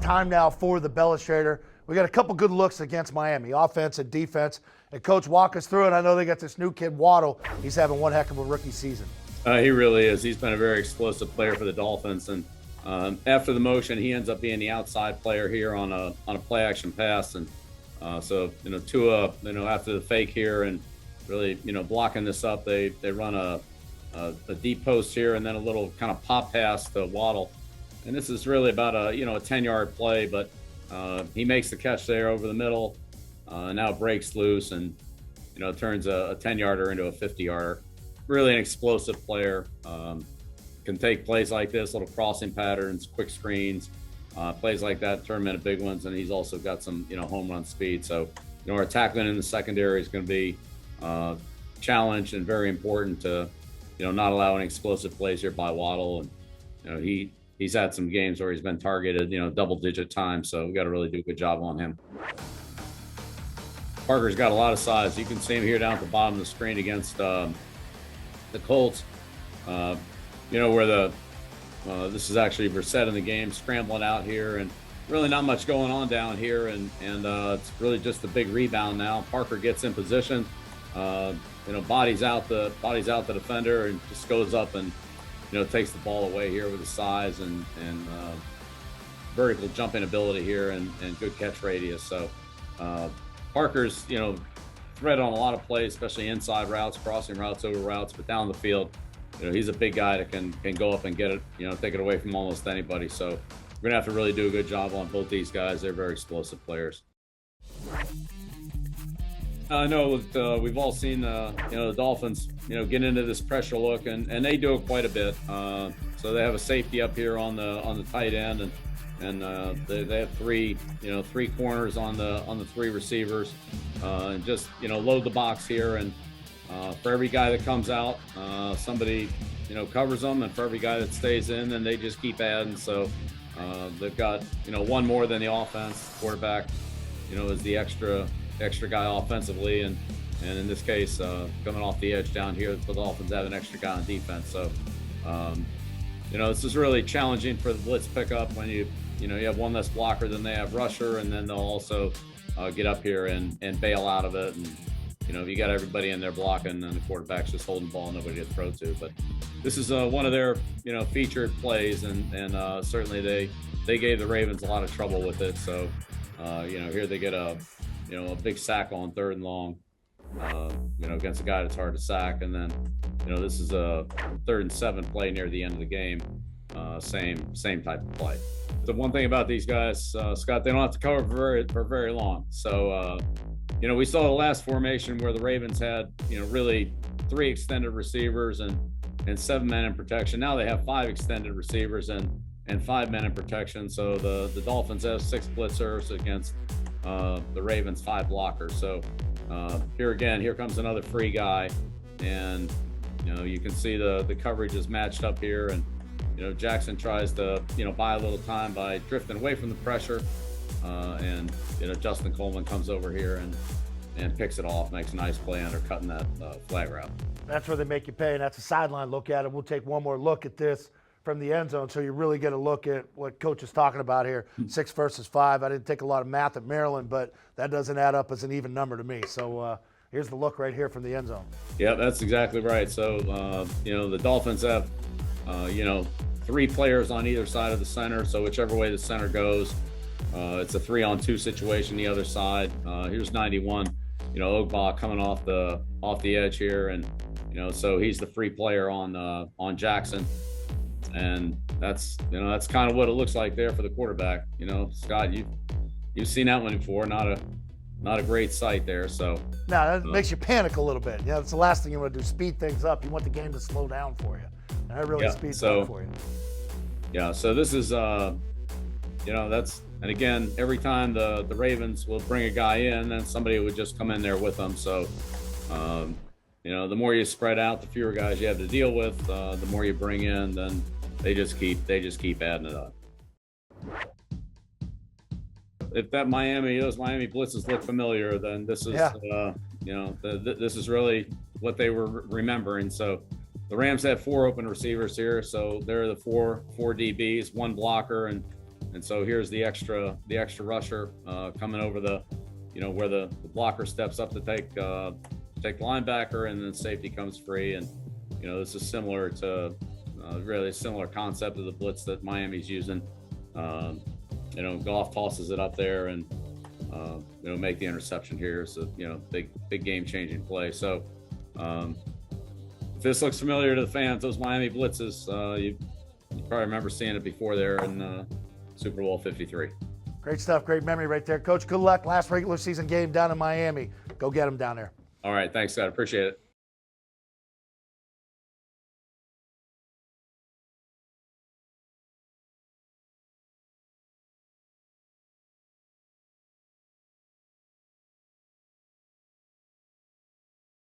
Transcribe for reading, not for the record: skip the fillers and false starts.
time now for the Belestrator. We got a couple good looks against Miami, offense and defense. And Coach, walk us through it. I know they got this new kid, Waddle. He's having one heck of a rookie season. He really is. He's been a very explosive player for the Dolphins. And after the motion, he ends up being the outside player here on a play action pass. And so, Tua, after the fake here and really, blocking this up, they run a deep post here and then a little kind of pop pass to Waddle. And this is really about a 10-yard play, but he makes the catch there over the middle. Now it breaks loose and, turns a 10-yarder into a 50-yarder. Really an explosive player. Can take plays like this, little crossing patterns, quick screens, plays like that, turn them into big ones. And he's also got some, home run speed. So, our tackling in the secondary is going to be challenged and very important to, not allow any explosive plays here by Waddle. And, he's had some games where he's been targeted, double-digit times. So we got to really do a good job on him. Parker's got a lot of size. You can see him here down at the bottom of the screen against the Colts. Where this is actually Brissett in the game, scrambling out here, and really not much going on down here, and it's really just a big rebound now. Parker gets in position, bodies out the defender, and just goes up and takes the ball away here with his size and vertical jumping ability here and good catch radius. So Parker's threat on a lot of plays, especially inside routes, crossing routes, over routes, but down the field, he's a big guy that can go up and get it, take it away from almost anybody. So we're gonna have to really do a good job on both these guys. They're very explosive players. I know we've all seen the Dolphins get into this pressure look, and they do it quite a bit. So they have a safety up here on the tight end, and they have three corners on the three receivers, and just load the box here. And for every guy that comes out, somebody covers them, and for every guy that stays in, then they just keep adding. So they've got one more than the offense. Quarterback is the extra guy offensively, and in this case, coming off the edge down here, the Dolphins have an extra guy on defense. So this is really challenging for the blitz pickup when you have one less blocker than they have rusher, and then they'll also get up here and bail out of it. And you got everybody in there blocking, and the quarterback's just holding the ball, nobody to throw to. But this is one of their featured plays, and certainly they gave the Ravens a lot of trouble with it. So here they get a big sack on 3rd and long, against a guy that's hard to sack. And then, this is a 3rd and 7 play near the end of the game. Same type of play. The one thing about these guys, Scott, they don't have to cover for very long. So, we saw the last formation where the Ravens had, really 3 extended receivers and 7 men in protection. Now they have 5 extended receivers and 5 men in protection. So the Dolphins have 6 blitzers against the Ravens 5 blockers. So here comes another free guy, and you can see the coverage is matched up here, and Jackson tries to buy a little time by drifting away from the pressure, and Justin Coleman comes over here and picks it off, makes a nice play undercutting that flag route. That's where they make you pay, and that's a sideline look at it. We'll take one more look at this from the end zone, so you really get a look at what Coach is talking about here, 6 versus 5. I didn't take a lot of math at Maryland, but that doesn't add up as an even number to me. So here's the look right here from the end zone. Yeah, that's exactly right. So, the Dolphins have, 3 players on either side of the center. So whichever way the center goes, it's a 3-on-2 situation the other side. Here's 91, Ogba coming off the edge here. And, so he's the free player on Jackson. And that's kind of what it looks like there for the quarterback. Scott, you've seen that one before. Not a great sight there. So no, that makes you panic a little bit. That's the last thing you want to do. Speed things up. You want the game to slow down for you. And that really speeds up for you. Yeah. So this is and again, every time the Ravens will bring a guy in, then somebody would just come in there with them. So the more you spread out, the fewer guys you have to deal with. The more you bring in, then they just keep adding it up. If those Miami blitzes look familiar, then this is this is really what they were remembering. So the Rams have 4 open receivers here, so they're the four DBs, 1 blocker, and And so here's the extra rusher coming over the, where the blocker steps up to take linebacker, and then safety comes free. And this is similar to really a similar concept of the blitz that Miami's using. Goff tosses it up there and make the interception here. So big game changing play. So if this looks familiar to the fans, those Miami blitzes, you probably remember seeing it before there in Super Bowl 53. Great stuff. Great memory right there. Coach, good luck. Last regular season game down in Miami. Go get them down there. All right. Thanks, Scott. Appreciate it.